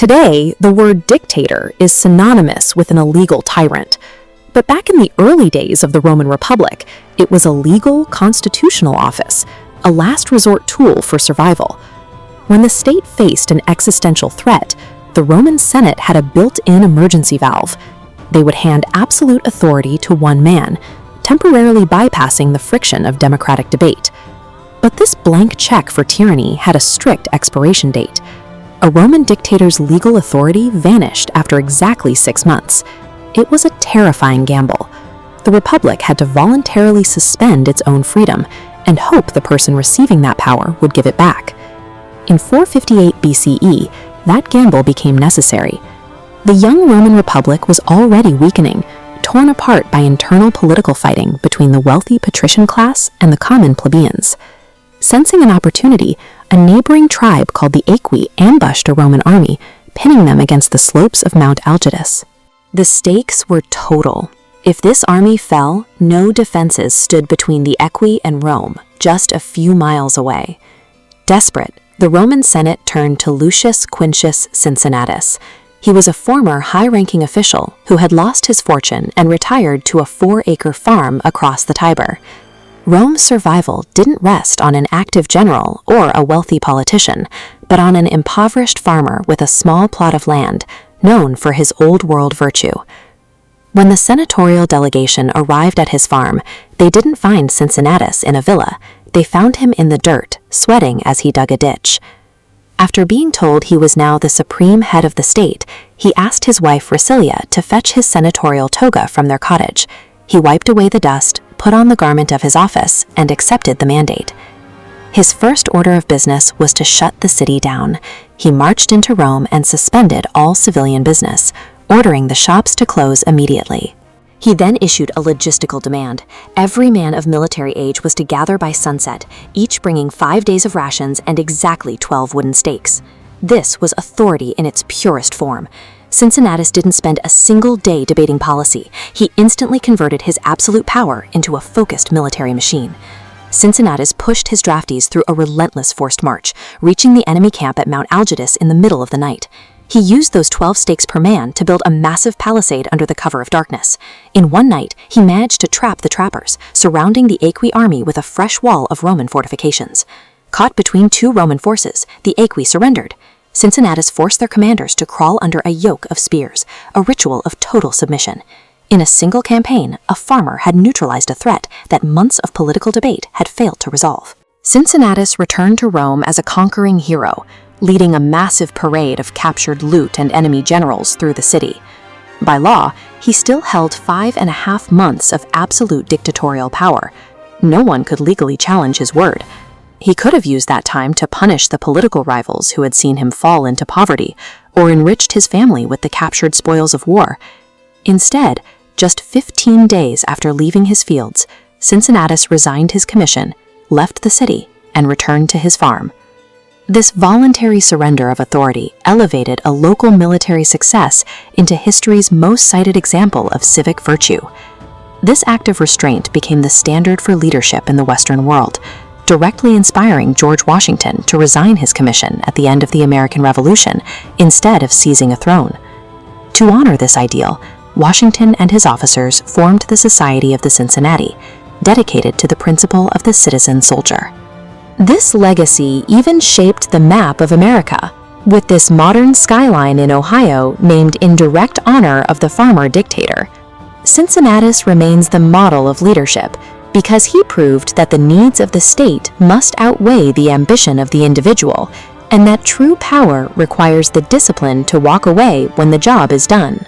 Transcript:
Today, the word dictator is synonymous with an illegal tyrant. But back in the early days of the Roman Republic, it was a legal constitutional office, a last resort tool for survival. When the state faced an existential threat, the Roman Senate had a built-in emergency valve. They would hand absolute authority to one man, temporarily bypassing the friction of democratic debate. But this blank check for tyranny had a strict expiration date. A Roman dictator's legal authority vanished after exactly 6 months. It was a terrifying gamble. The Republic had to voluntarily suspend its own freedom and hope the person receiving that power would give it back. In 458 BCE, that gamble became necessary. The young Roman Republic was already weakening, torn apart by internal political fighting between the wealthy patrician class and the common plebeians. Sensing an opportunity, a neighboring tribe called the Aequi ambushed a Roman army, pinning them against the slopes of Mount Algidus. The stakes were total. If this army fell, no defenses stood between the Aequi and Rome, just a few miles away. Desperate, the Roman Senate turned to Lucius Quinctius Cincinnatus. He was a former high-ranking official who had lost his fortune and retired to a 4-acre farm across the Tiber. Rome's survival didn't rest on an active general or a wealthy politician, but on an impoverished farmer with a small plot of land, known for his old-world virtue. When the senatorial delegation arrived at his farm, they didn't find Cincinnatus in a villa. They found him in the dirt, sweating as he dug a ditch. After being told he was now the supreme head of the state, he asked his wife Ricilia to fetch his senatorial toga from their cottage. He wiped away the dust, put on the garment of his office, and accepted the mandate. His first order of business was to shut the city down. He marched into Rome and suspended all civilian business, ordering the shops to close immediately. He then issued a logistical demand. Every man of military age was to gather by sunset, each bringing 5 days of rations and exactly 12 wooden stakes. This was authority in its purest form. Cincinnatus didn't spend a single day debating policy. He instantly converted his absolute power into a focused military machine. Cincinnatus pushed his draftees through a relentless forced march, reaching the enemy camp at Mount Algidus in the middle of the night. He used those 12 stakes per man to build a massive palisade under the cover of darkness. In one night, he managed to trap the trappers, surrounding the Aequi army with a fresh wall of Roman fortifications. Caught between 2 Roman forces, the Aequi surrendered. Cincinnatus forced their commanders to crawl under a yoke of spears, a ritual of total submission. In a single campaign, a farmer had neutralized a threat that months of political debate had failed to resolve. Cincinnatus returned to Rome as a conquering hero, leading a massive parade of captured loot and enemy generals through the city. By law, he still held 5.5 months of absolute dictatorial power. No one could legally challenge his word. He could have used that time to punish the political rivals who had seen him fall into poverty, or enriched his family with the captured spoils of war. Instead, just 15 days after leaving his fields, Cincinnatus resigned his commission, left the city, and returned to his farm. This voluntary surrender of authority elevated a local military success into history's most cited example of civic virtue. This act of restraint became the standard for leadership in the Western world, directly inspiring George Washington to resign his commission at the end of the American Revolution instead of seizing a throne. To honor this ideal, Washington and his officers formed the Society of the Cincinnati, dedicated to the principle of the citizen soldier. This legacy even shaped the map of America, with this modern skyline in Ohio named in direct honor of the farmer dictator. Cincinnatus remains the model of leadership because he proved that the needs of the state must outweigh the ambition of the individual, and that true power requires the discipline to walk away when the job is done.